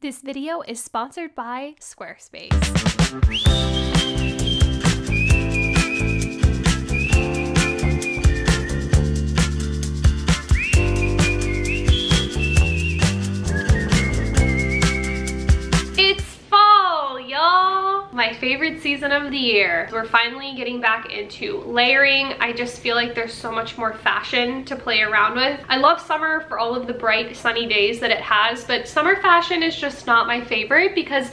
This video is sponsored by Squarespace. My favorite season of the year. We're finally getting back into layering. I just feel like there's so much more fashion to play around with. I love summer for all of the bright sunny days that it has, but summer fashion is just not my favorite because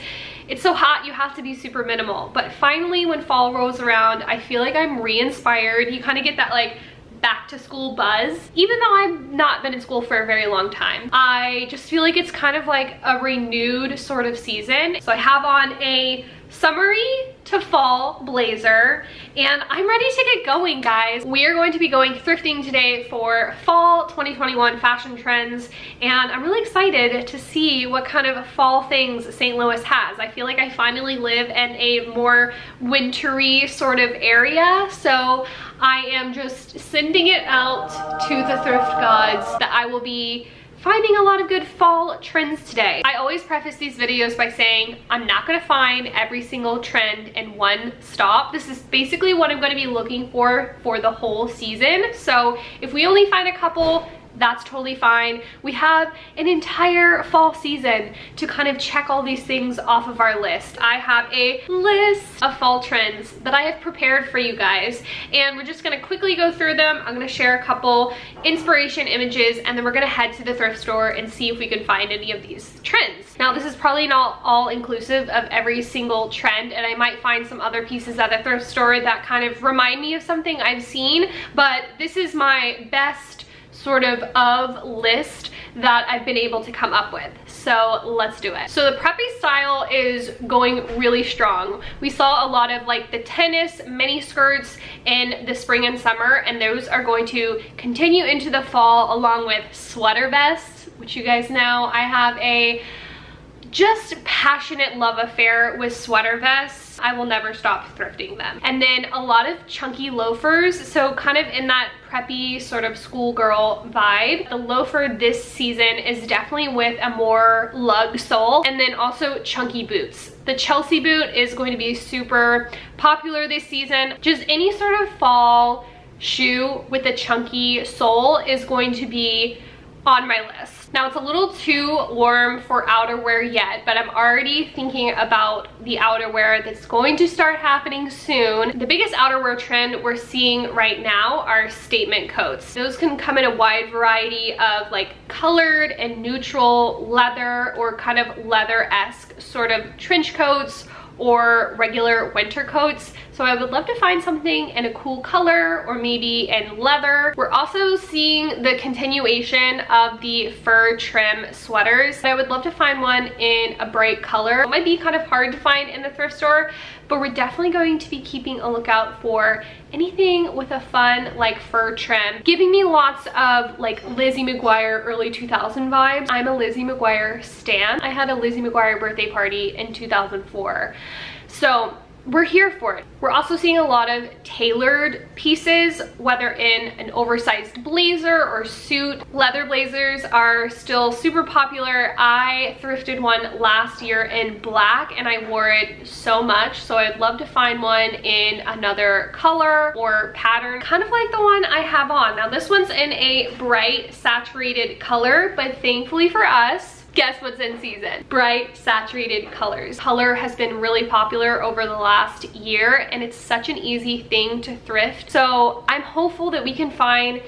it's so hot you have to be super minimal. But finally when fall rolls around, I feel like I'm re-inspired. You kind of get that like back to school buzz. Even though I've not been in school for a very long time, I just feel like it's kind of like a renewed sort of season. So I have on a summery to fall blazer and I'm ready to get going, guys. We are going to be going thrifting today for fall 2021 fashion trends, and I'm really excited to see what kind of fall things St. Louis has. I feel like I finally live in a more wintry sort of area, so I am just sending it out to the thrift gods that I will be finding a lot of good fall trends today. I always preface these videos by saying I'm not gonna find every single trend in one stop. This is basically what I'm gonna be looking for the whole season. So if we only find a couple, that's totally fine. We have an entire fall season to kind of check all these things off of our list. I have a list of fall trends that I have prepared for you guys, and we're just gonna quickly go through them. I'm gonna share a couple inspiration images, and then we're gonna head to the thrift store and see if we can find any of these trends. Now, this is probably not all inclusive of every single trend, and I might find some other pieces at the thrift store that kind of remind me of something I've seen, but this is my best sort of list that I've been able to come up with. So let's do it. So the preppy style is going really strong. We saw a lot of like the tennis mini skirts in the spring and summer, and those are going to continue into the fall, along with sweater vests, which you guys know I have a just passionate love affair with sweater vests. I will never stop thrifting them. And then a lot of chunky loafers, so kind of in that preppy sort of schoolgirl vibe. The loafer this season is definitely with a more lug sole, and then also chunky boots. The Chelsea boot is going to be super popular this season. Just any sort of fall shoe with a chunky sole is going to be on my list. Now, it's a little too warm for outerwear yet, but I'm already thinking about the outerwear that's going to start happening soon. The biggest outerwear trend we're seeing right now are statement coats. Those can come in a wide variety of like colored and neutral leather, or kind of leather-esque sort of trench coats or regular winter coats. So I would love to find something in a cool color, or maybe in leather. We're also seeing the continuation of the fur trim sweaters. I would love to find one in a bright color. It might be kind of hard to find in the thrift store, but we're definitely going to be keeping a lookout for anything with a fun like fur trim, giving me lots of like Lizzie McGuire early 2000 vibes. I'm a Lizzie McGuire stan. I had a Lizzie McGuire birthday party in 2004. So we're here for it. We're also seeing a lot of tailored pieces, whether in an oversized blazer or suit. Leather blazers are still super popular. I thrifted one last year in black and I wore it so much, so I'd love to find one in another color or pattern, kind of like the one I have on. Now, this one's in a bright saturated color, but thankfully for us, guess what's in season? Bright, saturated colors. Color has been really popular over the last year, and it's such an easy thing to thrift. So I'm hopeful that we can find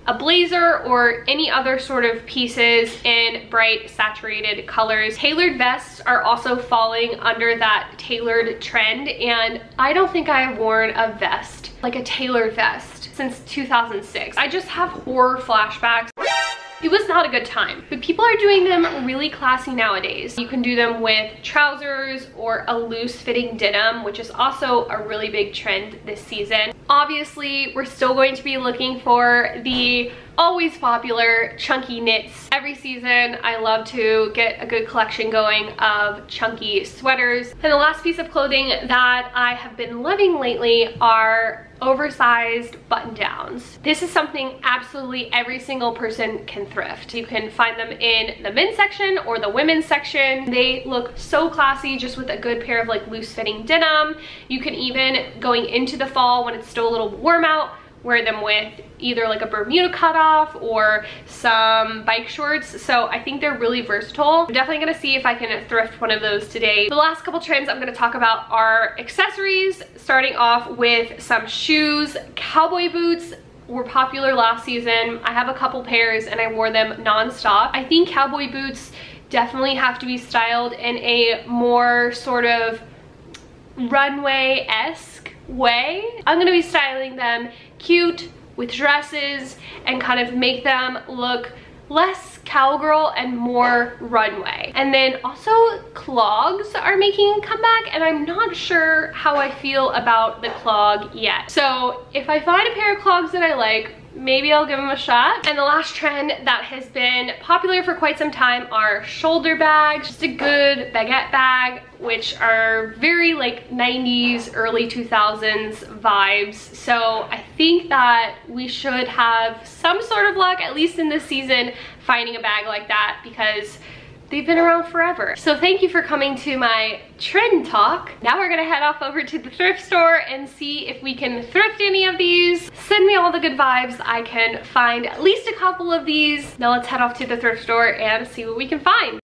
a blazer or any other sort of pieces in bright, saturated colors. Tailored vests are also falling under that tailored trend, and I don't think I have worn a vest, like a tailored vest, since 2006. I just have horror flashbacks. It was not a good time, but people are doing them really classy nowadays. You can do them with trousers or a loose fitting denim, which is also a really big trend this season. Obviously, we're still going to be looking for the always popular chunky knits. Every season, I love to get a good collection going of chunky sweaters. And the last piece of clothing that I have been loving lately are oversized button downs. This is something absolutely every single person can thrift. You can find them in the men's section or the women's section. They look so classy just with a good pair of like loose fitting denim. You can even, going into the fall when it's still a little warm out, wear them with either like a Bermuda cutoff or some bike shorts. So I think they're really versatile. I'm definitely gonna see if I can thrift one of those today. The last couple trends I'm gonna talk about are accessories, starting off with some shoes. Cowboy boots were popular last season. I have a couple pairs and I wore them non-stop. I think cowboy boots definitely have to be styled in a more sort of runway-esque way. I'm gonna be styling them cute with dresses and kind of make them look less cowgirl and more runway. And then also clogs are making a comeback, and I'm not sure how I feel about the clog yet. So if I find a pair of clogs that I like, maybe I'll give them a shot. And the last trend that has been popular for quite some time are shoulder bags. Just a good baguette bag, which are very like 90s, early 2000s vibes. So I think that we should have some sort of luck, at least in this season, finding a bag like that, because they've been around forever. So thank you for coming to my trend talk. Now we're gonna head off over to the thrift store and see if we can thrift any of these. Send me all the good vibes. I can find at least a couple of these. Now let's head off to the thrift store and see what we can find.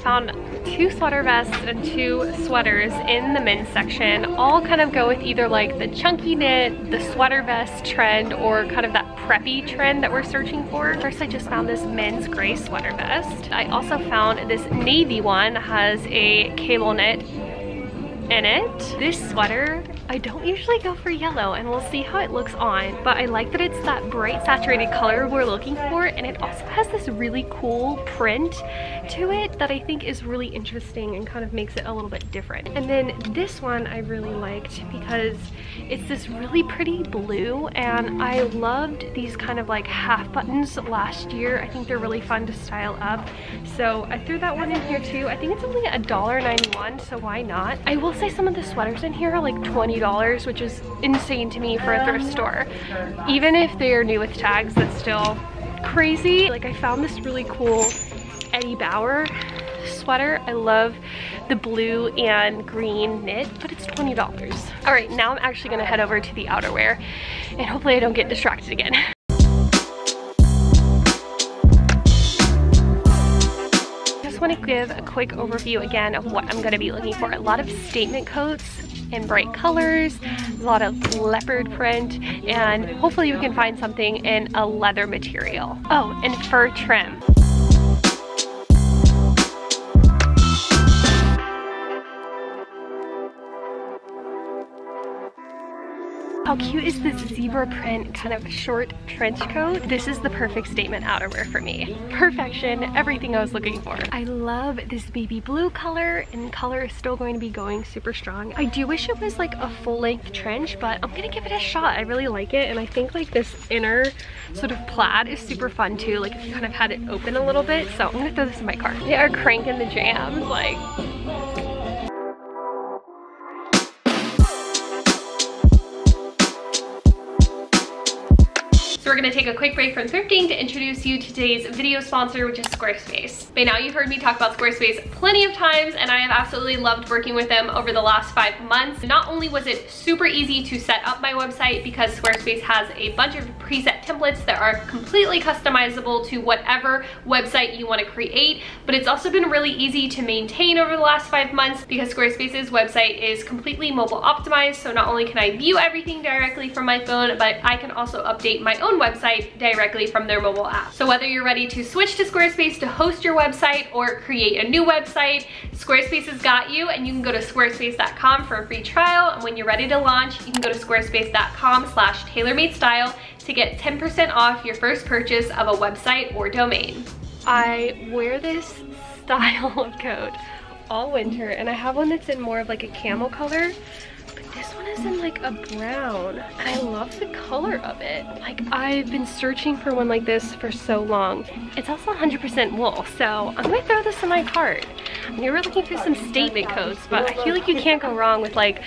Found 2 sweater vests and 2 sweaters in the men's section. All kind of go with either like the chunky knit, the sweater vest trend, or kind of that preppy trend that we're searching for. First, I just found this men's gray sweater vest. I also found this navy one that has a cable knit in it. This sweater, I don't usually go for yellow, and we'll see how it looks on, but I like that it's that bright saturated color we're looking for, and it also has this really cool print to it that I think is really interesting and kind of makes it a little bit different. And then this one I really liked because it's this really pretty blue, and I loved these kind of like half buttons last year. I think they're really fun to style up, so I threw that one in here too. I think it's only $1.91, so why not? I will say some of the sweaters in here are like $20, which is insane to me for a thrift store. Even if they are new with tags, that's still crazy. Like, I found this really cool Eddie Bauer sweater. I love the blue and green knit, but it's $20. All right, now I'm actually gonna head over to the outerwear, and hopefully I don't get distracted again. I want to give a quick overview again of what I'm going to be looking for. A lot of statement coats in bright colors, a lot of leopard print, and hopefully you can find something in a leather material. Oh, and fur trim. How cute is this zebra print kind of short trench coat? This is the perfect statement outerwear for me. Perfection, everything I was looking for. I love this baby blue color, and color is still going to be going super strong. I do wish it was like a full length trench, but I'm gonna give it a shot. I really like it, and I think like this inner sort of plaid is super fun too, like if you kind of had it open a little bit. So I'm gonna throw this in my car. They are cranking the jams, like. So we're gonna take a quick break from thrifting to introduce you to today's video sponsor, which is Squarespace. By now you've heard me talk about Squarespace plenty of times, and I have absolutely loved working with them over the last 5 months. Not only was it super easy to set up my website, because Squarespace has a bunch of preset templates that are completely customizable to whatever website you want to create, but it's also been really easy to maintain over the last 5 months because Squarespace's website is completely mobile optimized. So not only can I view everything directly from my phone, but I can also update my own website directly from their mobile app. So whether you're ready to switch to Squarespace to host your website or create a new website, Squarespace has got you, and you can go to squarespace.com for a free trial. And when you're ready to launch, you can go to squarespace.com/tailormadestyle to get 10% off your first purchase of a website or domain. I wear this style of coat all winter, and I have one that's in more of like a camel color. This one is in like a brown, and I love the color of it. Like, I've been searching for one like this for so long. It's also 100% wool, so I'm gonna throw this in my cart. We were looking for some statement coats, but I feel like you can't go wrong with like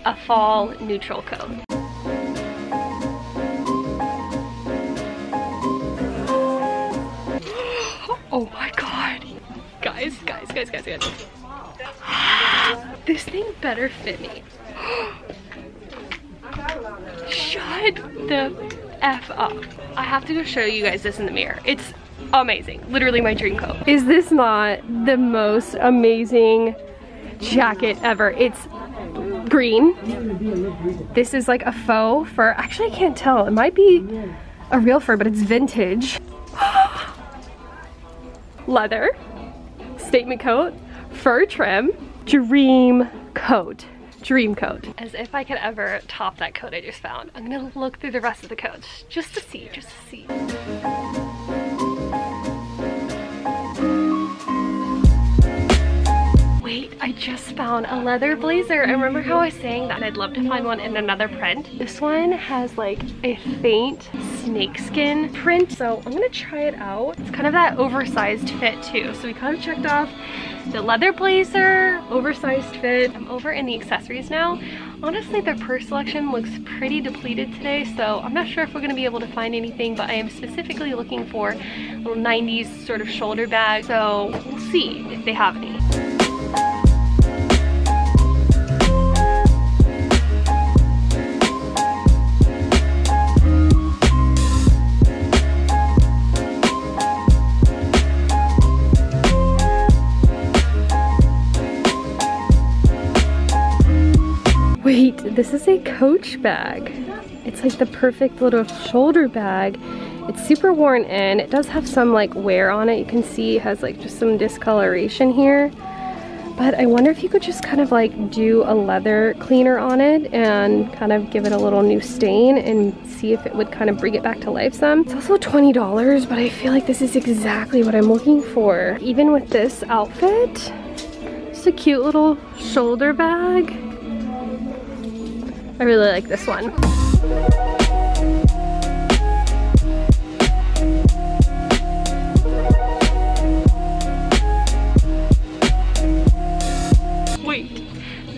a fall neutral coat. Oh my god. Guys. This thing better fit me. Shut the F up. I have to go show you guys this in the mirror. It's amazing. Literally my dream coat. Is this not the most amazing jacket ever? It's green. This is like a faux fur. Actually, I can't tell. It might be a real fur, but it's vintage. Leather, statement coat, fur trim, dream coat. Dream coat. As if I could ever top that coat I just found. I'm gonna look through the rest of the coats just to see. Wait, I just found a leather blazer. I remember how I was saying that I'd love to find one in another print. This one has like a faint snakeskin print, so I'm gonna try it out. It's kind of that oversized fit too. So we kind of checked off the leather blazer, oversized fit. I'm over in the accessories now. Honestly, their purse selection looks pretty depleted today, so I'm not sure if we're gonna be able to find anything, but I am specifically looking for a little 90s sort of shoulder bag, so we'll see if they have any. Wait, this is a Coach bag. It's like the perfect little shoulder bag. It's super worn in. It does have some like wear on it. You can see it has like just some discoloration here. But I wonder if you could just kind of like do a leather cleaner on it and kind of give it a little new stain and see if it would kind of bring it back to life some. It's also $20, but I feel like this is exactly what I'm looking for. Even with this outfit, it's a cute little shoulder bag. I really like this one. Wait,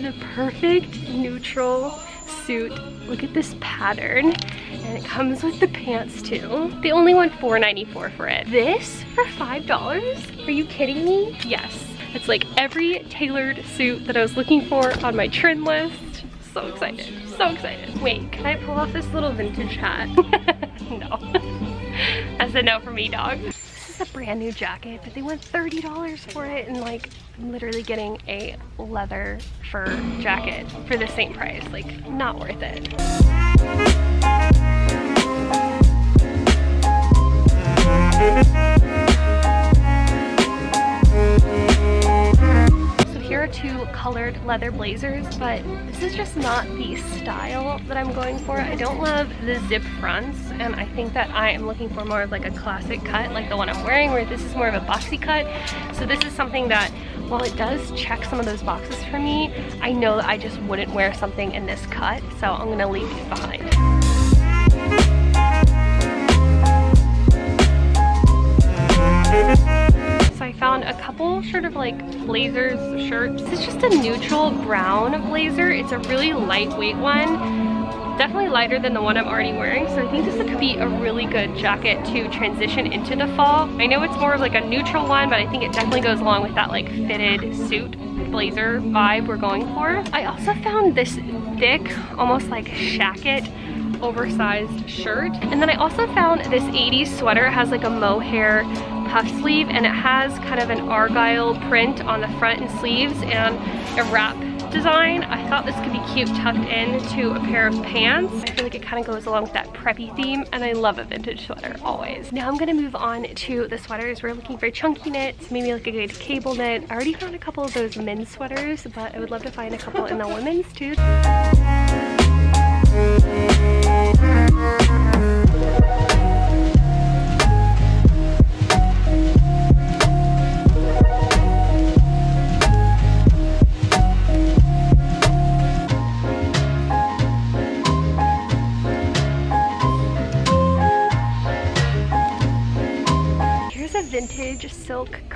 the perfect neutral suit. Look at this pattern. And it comes with the pants too. They only want $4.94 for it. This for $5? Are you kidding me? Yes. It's like every tailored suit that I was looking for on my trend list. So excited, so excited. Wait, can I pull off this little vintage hat? No. That's a no for me, dog. This is a brand new jacket, but they want $30 for it, and like, I'm literally getting a leather fur jacket for the same price. Like, not worth it. Here are two colored leather blazers, but this is just not the style that I'm going for. I don't love the zip fronts, and I think that I am looking for more of like a classic cut like the one I'm wearing, where this is more of a boxy cut. So this is something that, while it does check some of those boxes for me, I know that I just wouldn't wear something in this cut, so I'm gonna leave these behind. So I found a couple sort of like blazers, shirts. This is just a neutral brown blazer. It's a really lightweight one. Definitely lighter than the one I'm already wearing. So I think this could be a really good jacket to transition into the fall. I know it's more of like a neutral one, but I think it definitely goes along with that like fitted suit blazer vibe we're going for. I also found this thick, almost like shacket, oversized shirt. And then I also found this 80s sweater. It has like a mohair puff sleeve, and it has kind of an argyle print on the front and sleeves and a wrap design. I thought this could be cute tucked into a pair of pants. I feel like it kind of goes along with that preppy theme, and I love a vintage sweater always. Now I'm gonna move on to the sweaters. We're looking for chunky knits, maybe like a good cable knit. I already found a couple of those men's sweaters, but I would love to find a couple in the women's too.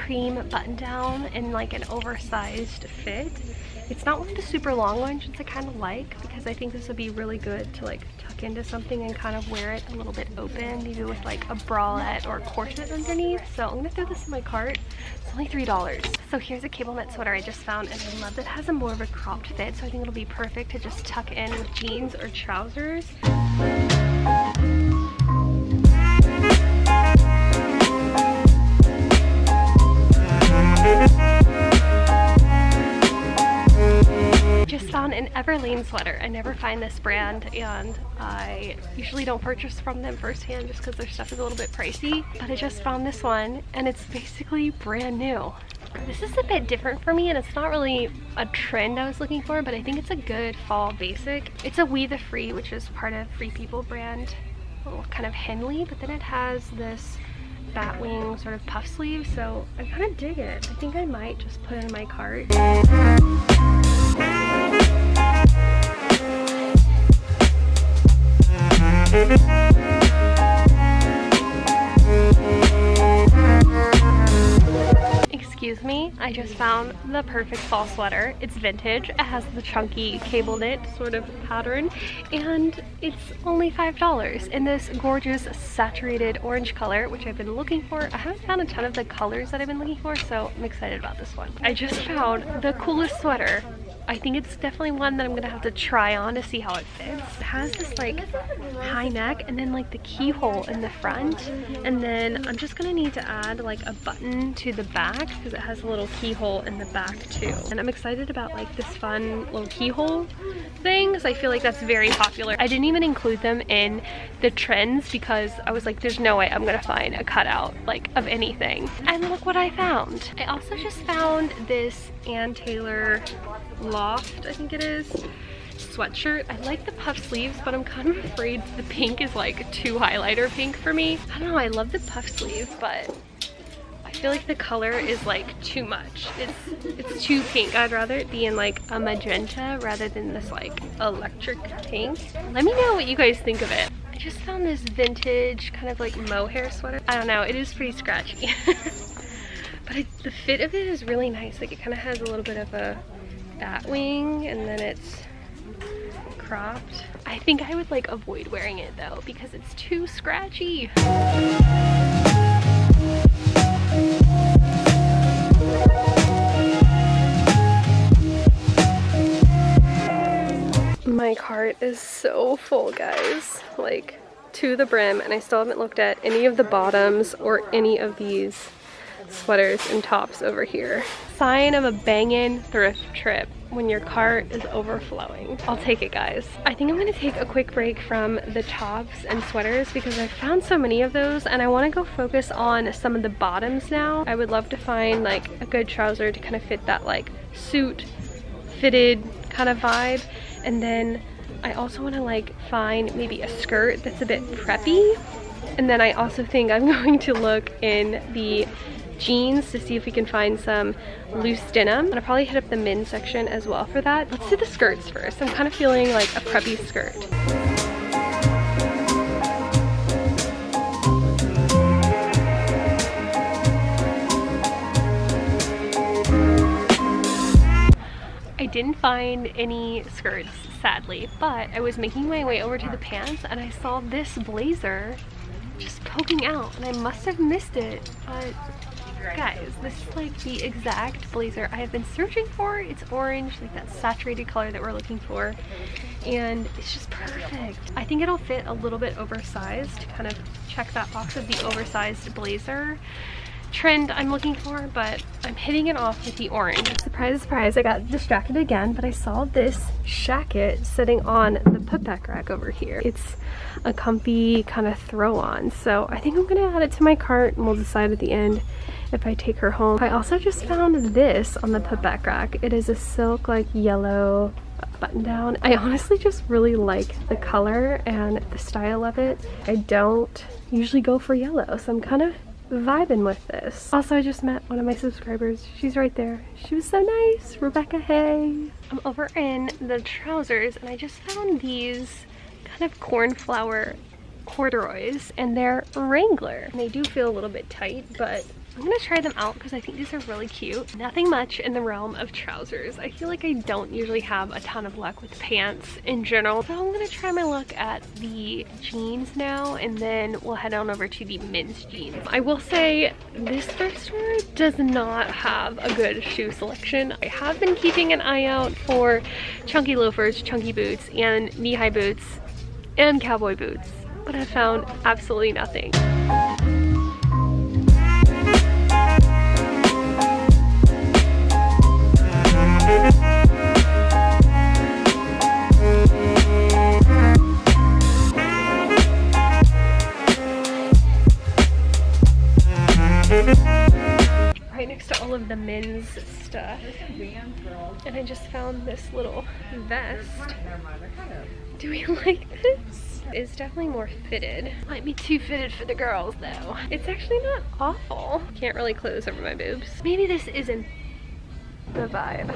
cream button down in like an oversized fit. It's not one of the super long ones, which I kind of like, because I think this would be really good to like tuck into something and kind of wear it a little bit open, maybe with like a bralette or corset underneath. So I'm gonna throw this in my cart. It's only $3. So here's a cable knit sweater I just found, and I love that it has a more of a cropped fit, so I think it'll be perfect to just tuck in with jeans or trousers. Just found an Everlane sweater. I never find this brand, and I usually don't purchase from them firsthand just because their stuff is a little bit pricey, but I just found this one and it's basically brand new. This is a bit different for me, and it's not really a trend I was looking for, but I think it's a good fall basic. It's a We the Free, which is part of Free People brand, a little kind of Henley, but then it has this batwing sort of puff sleeve, so I kind of dig it. I think I might just put it in my cart. Excuse me, I just found the perfect fall sweater. It's vintage. It has the chunky cable knit sort of pattern, and it's only $5 in this gorgeous saturated orange color, which I've been looking for. I haven't found a ton of the colors that I've been looking for, so I'm excited about this one. I just found the coolest sweater. I think it's definitely one that I'm gonna have to try on to see how it fits. It has this like high neck and then like the keyhole in the front, and then I'm just gonna need to add like a button to the back because it has a little keyhole in the back too. And I'm excited about like this fun little keyhole thing because I feel like that's very popular. I didn't even include them in the trends because I was like, there's no way I'm gonna find a cutout like of anything. And look what I found. I also just found this Ann Taylor Loft, I think it is, sweatshirt. I like the puff sleeves, but I'm kind of afraid the pink is like too highlighter pink for me. I don't know, I love the puff sleeve, but I feel like the color is like too much. It's too pink. I'd rather it be in like a magenta rather than this like electric pink. Let me know what you guys think of it. I just found this vintage kind of like mohair sweater. I don't know, it is pretty scratchy. But the fit of it is really nice. Like it kind of has a little bit of a batwing and then it's cropped. I think I would like avoid wearing it though because it's too scratchy. My cart is so full, guys, like to the brim, and I still haven't looked at any of the bottoms or any of these sweaters and tops over here. Sign of a bangin' thrift trip when your cart is overflowing. I'll take it, guys. I think I'm gonna take a quick break from the tops and sweaters because I found so many of those, and I want to go focus on some of the bottoms now. I would love to find like a good trouser to kind of fit that like suit fitted kind of vibe, and then I also want to like find maybe a skirt that's a bit preppy, and then I also think I'm going to look in the jeans to see if we can find some loose denim, and I'll probably hit up the men's section as well for that. Let's do the skirts first. I'm kind of feeling like a preppy skirt. I didn't find any skirts, sadly, but I was making my way over to the pants and I saw this blazer just poking out, and I must have missed it, but guys, this is like the exact blazer I have been searching for. It's orange, like that saturated color that we're looking for, and it's just perfect. I think it'll fit a little bit oversized to kind of check that box of the oversized blazer trend I'm looking for, but I'm hitting it off with the orange. Surprise, surprise, I got distracted again, but I saw this shacket sitting on the putback rack over here. It's a comfy kind of throw on, so I think I'm gonna add it to my cart and we'll decide at the end if I take her home. I also just found this on the putback rack. It is a silk like yellow button down. I honestly just really like the color and the style of it. I don't usually go for yellow, so I'm kind of vibing with this. Also, I just met one of my subscribers. She's right there. She was so nice. Rebecca, hey. I'm over in the trousers and I just found these kind of cornflower corduroys, and they're Wrangler. And they do feel a little bit tight, but I'm gonna try them out because I think these are really cute. Nothing much in the realm of trousers. I feel like I don't usually have a ton of luck with pants in general. So I'm gonna try my luck at the jeans now, and then we'll head on over to the men's jeans. I will say this thrift store does not have a good shoe selection. I have been keeping an eye out for chunky loafers, chunky boots, and knee-high boots, and cowboy boots, but I found absolutely nothing. Right next to all of the men's stuff. And I just found this little vest. Do we like this? It's definitely more fitted. Might be too fitted for the girls though. It's actually not awful. Can't really close over my boobs. Maybe this isn't the vibe.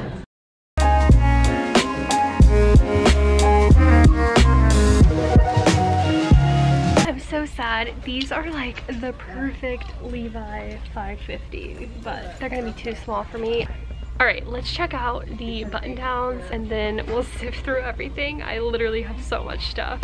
I'm so sad. These are like the perfect Levi 550, but they're gonna be too small for me. All right, let's check out the button downs and then we'll sift through everything. I literally have so much stuff.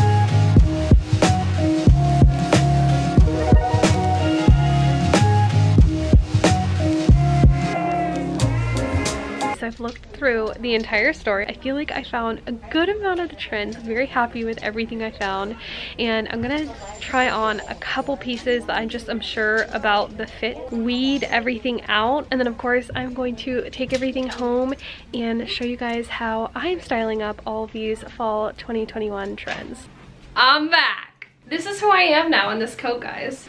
So I've looked through the entire store. I feel like I found a good amount of the trends. I'm very happy with everything I found, and I'm gonna try on a couple pieces that I'm sure about the fit, weed everything out, and then of course I'm going to take everything home and show you guys how I'm styling up all of these fall 2021 trends. I'm back. This is who I am now in this coat, guys.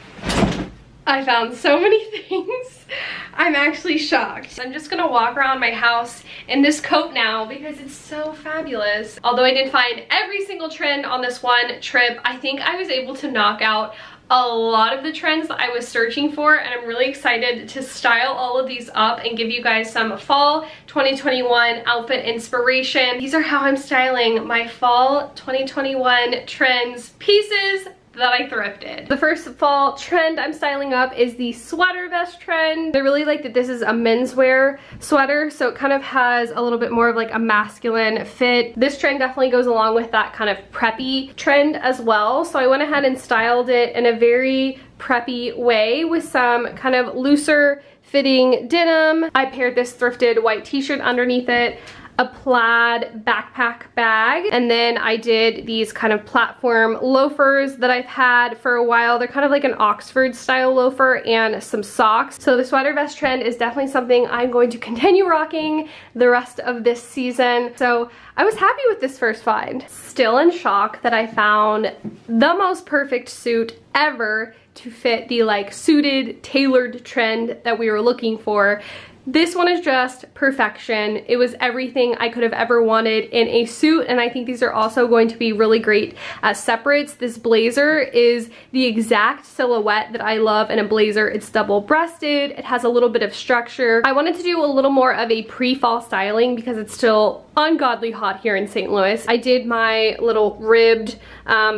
I found so many things. I'm actually shocked. I'm just gonna walk around my house in this coat now because it's so fabulous. Although I didn't find every single trend on this one trip, I think I was able to knock out a lot of the trends that I was searching for, and I'm really excited to style all of these up and give you guys some fall 2021 outfit inspiration. These are how I'm styling my fall 2021 trends pieces that I thrifted. The first fall trend I'm styling up is the sweater vest trend. I really like that this is a menswear sweater, so it kind of has a little bit more of like a masculine fit. This trend definitely goes along with that kind of preppy trend as well, so I went ahead and styled it in a very preppy way with some kind of looser fitting denim. I paired this thrifted white t-shirt underneath it, a plaid backpack bag, and then I did these kind of platform loafers that I've had for a while. They're kind of like an Oxford style loafer, and some socks. So the sweater vest trend is definitely something I'm going to continue rocking the rest of this season. So I was happy with this first find. Still in shock that I found the most perfect suit ever to fit the like suited, tailored trend that we were looking for. This one is just perfection. It was everything I could have ever wanted in a suit, and I think these are also going to be really great as separates. This blazer is the exact silhouette that I love in a blazer. It's double-breasted, it has a little bit of structure. I wanted to do a little more of a pre-fall styling because it's still ungodly hot here in St. Louis. I did my little ribbed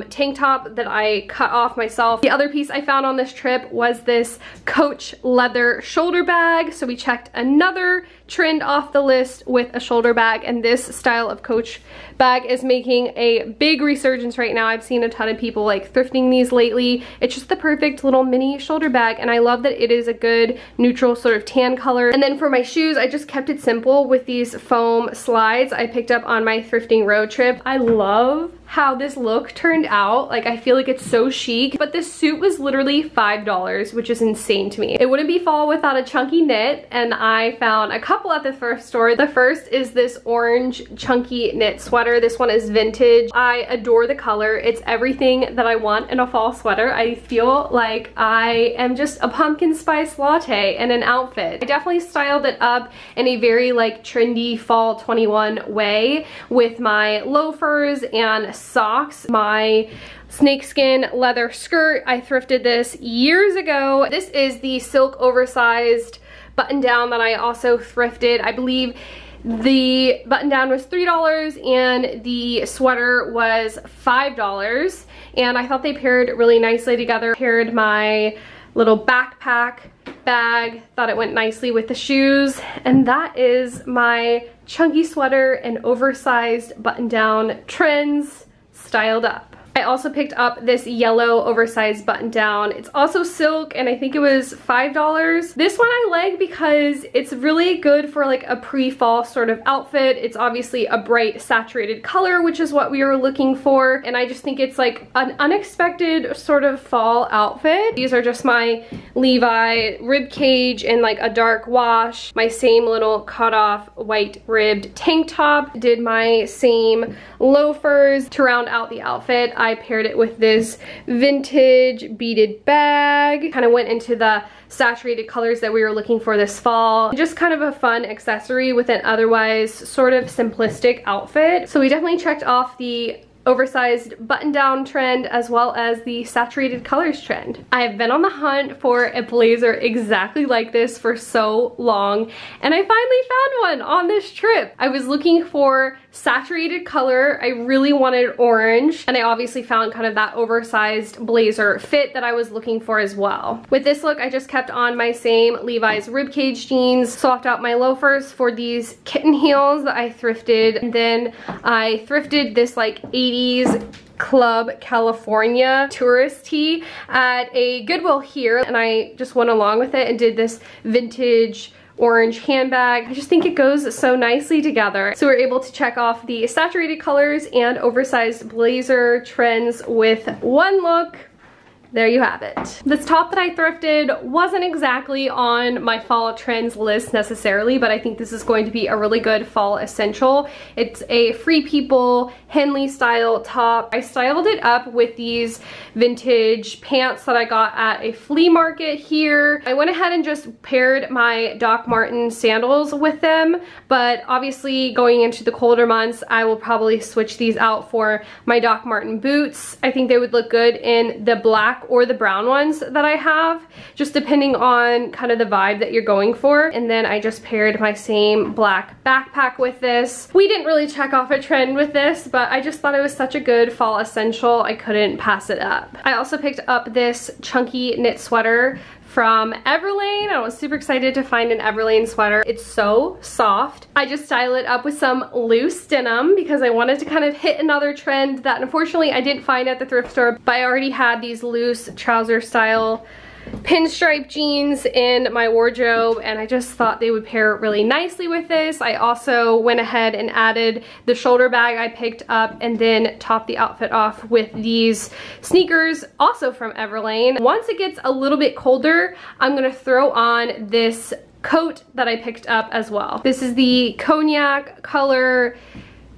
tank top that I cut off myself. The other piece I found on this trip was this Coach leather shoulder bag, so we checked another trend off the list with a shoulder bag, and this style of Coach bag is making a big resurgence right now. I've seen a ton of people like thrifting these lately. It's just the perfect little mini shoulder bag, and I love that it is a good neutral sort of tan color. And then for my shoes, I just kept it simple with these foam slides I picked up on my thrifting road trip. I love how this look turned out. Like, I feel like it's so chic, but this suit was literally $5, which is insane to me. It wouldn't be fall without a chunky knit, and I found a couple at the thrift store. The first is this orange chunky knit sweater. This one is vintage. I adore the color. It's everything that I want in a fall sweater. I feel like I am just a pumpkin spice latte in an outfit. I definitely styled it up in a very like trendy fall 21 way with my loafers and socks, my snakeskin leather skirt. I thrifted this years ago. This is the silk oversized button down that I also thrifted. I believe the button down was $3 and the sweater was $5, and I thought they paired really nicely together. Paired my little backpack bag. Thought it went nicely with the shoes. And that is my chunky sweater and oversized button-down trends styled up. I also picked up this yellow oversized button down. It's also silk and I think it was $5. This one I like because it's really good for like a pre-fall sort of outfit. It's obviously a bright saturated color, which is what we were looking for. And I just think it's like an unexpected sort of fall outfit. These are just my Levi rib cage in like a dark wash. My same little cut off white ribbed tank top. Did my same loafers to round out the outfit. I paired it with this vintage beaded bag. Kind of went into the saturated colors that we were looking for this fall. Just kind of a fun accessory with an otherwise sort of simplistic outfit. So we definitely checked off the oversized button-down trend as well as the saturated colors trend. I have been on the hunt for a blazer exactly like this for so long, and I finally found one on this trip. I was looking for saturated color. I really wanted orange, and I obviously found kind of that oversized blazer fit that I was looking for as well. With this look, I just kept on my same Levi's ribcage jeans, swapped out my loafers for these kitten heels that I thrifted, and then I thrifted this like 80s Club California tourist tee at a Goodwill here, and I just went along with it and did this vintage orange handbag. I just think it goes so nicely together. So we're able to check off the saturated colors and oversized blazer trends with one look. There you have it. This top that I thrifted wasn't exactly on my fall trends list necessarily, but I think this is going to be a really good fall essential. It's a Free People Henley style top. I styled it up with these vintage pants that I got at a flea market here. I went ahead and just paired my Doc Marten sandals with them, but obviously going into the colder months, I will probably switch these out for my Doc Marten boots. I think they would look good in the black or the brown ones that I have, just depending on kind of the vibe that you're going for. And then I just paired my same black backpack with this. We didn't really check off a trend with this, but I just thought it was such a good fall essential, I couldn't pass it up. I also picked up this chunky knit sweater from Everlane. I was super excited to find an Everlane sweater. It's so soft. I just styled it up with some loose denim because I wanted to kind of hit another trend that unfortunately I didn't find at the thrift store, but I already had these loose trouser style pinstripe jeans in my wardrobe, and I just thought they would pair really nicely with this. I also went ahead and added the shoulder bag I picked up and then topped the outfit off with these sneakers also from Everlane. Once it gets a little bit colder, I'm gonna throw on this coat that I picked up as well. This is the Cognac color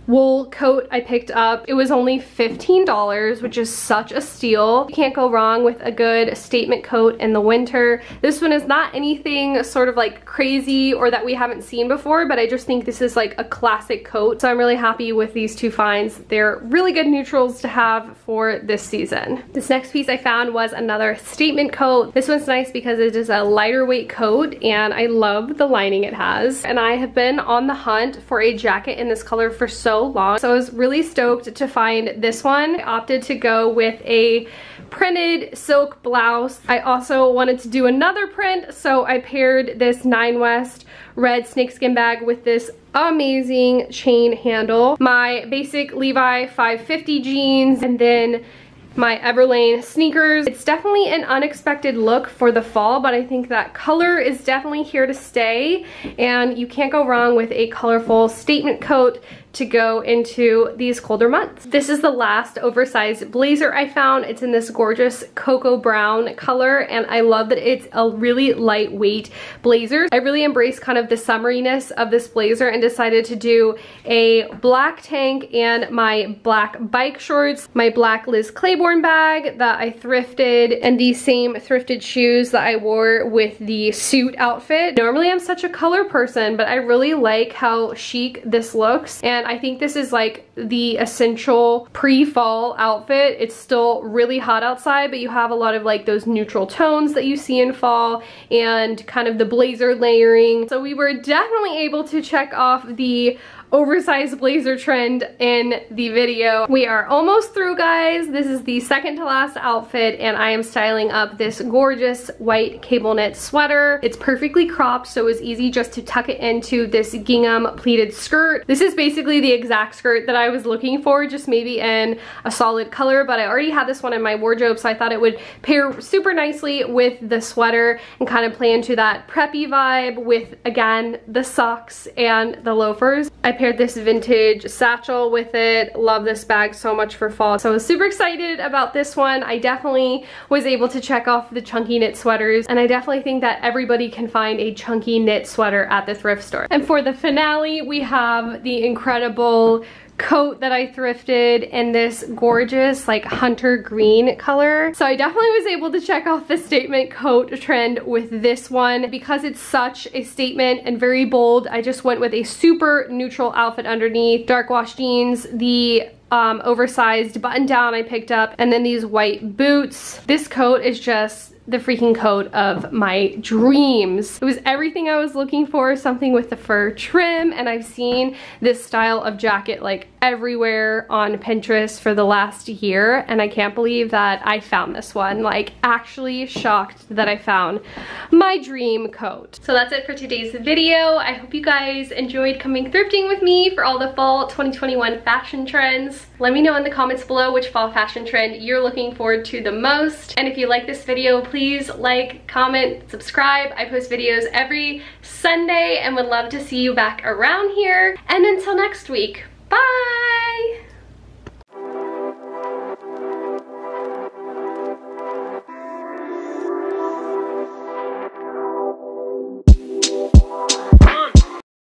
wool coat I picked up. It was only $15, which is such a steal. You can't go wrong with a good statement coat in the winter. This one is not anything sort of like crazy or that we haven't seen before, but I just think this is like a classic coat. So I'm really happy with these two finds. They're really good neutrals to have for this season. This next piece I found was another statement coat. This one's nice because it is a lighter weight coat and I love the lining it has. And I have been on the hunt for a jacket in this color for so long, so I was really stoked to find this one. I opted to go with a printed silk blouse. I also wanted to do another print, so I paired this 9 West red snakeskin bag with this amazing chain handle, my basic Levi 550 jeans, and then my Everlane sneakers. It's definitely an unexpected look for the fall, but I think that color is definitely here to stay, and you can't go wrong with a colorful statement coat to go into these colder months. This is the last oversized blazer I found. It's in this gorgeous cocoa brown color, and I love that it's a really lightweight blazer. I really embraced kind of the summeriness of this blazer and decided to do a black tank and my black bike shorts, my black Liz Claiborne bag that I thrifted, and these same thrifted shoes that I wore with the suit outfit. Normally I'm such a color person, but I really like how chic this looks, and and I think this is like the essential pre-fall outfit. It's still really hot outside, but you have a lot of like those neutral tones that you see in fall and kind of the blazer layering. So we were definitely able to check off the oversized blazer trend in the video. We are almost through, guys. This is the second to last outfit, and I am styling up this gorgeous white cable knit sweater. It's perfectly cropped, so it's easy just to tuck it into this gingham pleated skirt. This is basically the exact skirt that I was looking for, just maybe in a solid color, but I already had this one in my wardrobe, so I thought it would pair super nicely with the sweater and kind of play into that preppy vibe with, again, the socks and the loafers. I paired this vintage satchel with it. Love this bag so much for fall. So I was super excited about this one. I definitely was able to check off the chunky knit sweaters, and I definitely think that everybody can find a chunky knit sweater at the thrift store. And for the finale, we have the incredible coat that I thrifted in this gorgeous like hunter green color. So I definitely was able to check off the statement coat trend with this one. Because it's such a statement and very bold, I just went with a super neutral outfit underneath. Dark wash jeans, the oversized button down I picked up, and then these white boots. This coat is just the freaking coat of my dreams. It was everything I was looking for, something with the fur trim, and I've seen this style of jacket like everywhere on Pinterest for the last year, and I can't believe that I found this one. Like, actually shocked that I found my dream coat. So that's it for today's video. I hope you guys enjoyed coming thrifting with me for all the fall 2021 fashion trends. Let me know in the comments below which fall fashion trend you're looking forward to the most. And if you like this video, please like, comment, subscribe. I post videos every Sunday and would love to see you back around here. And until next week, bye!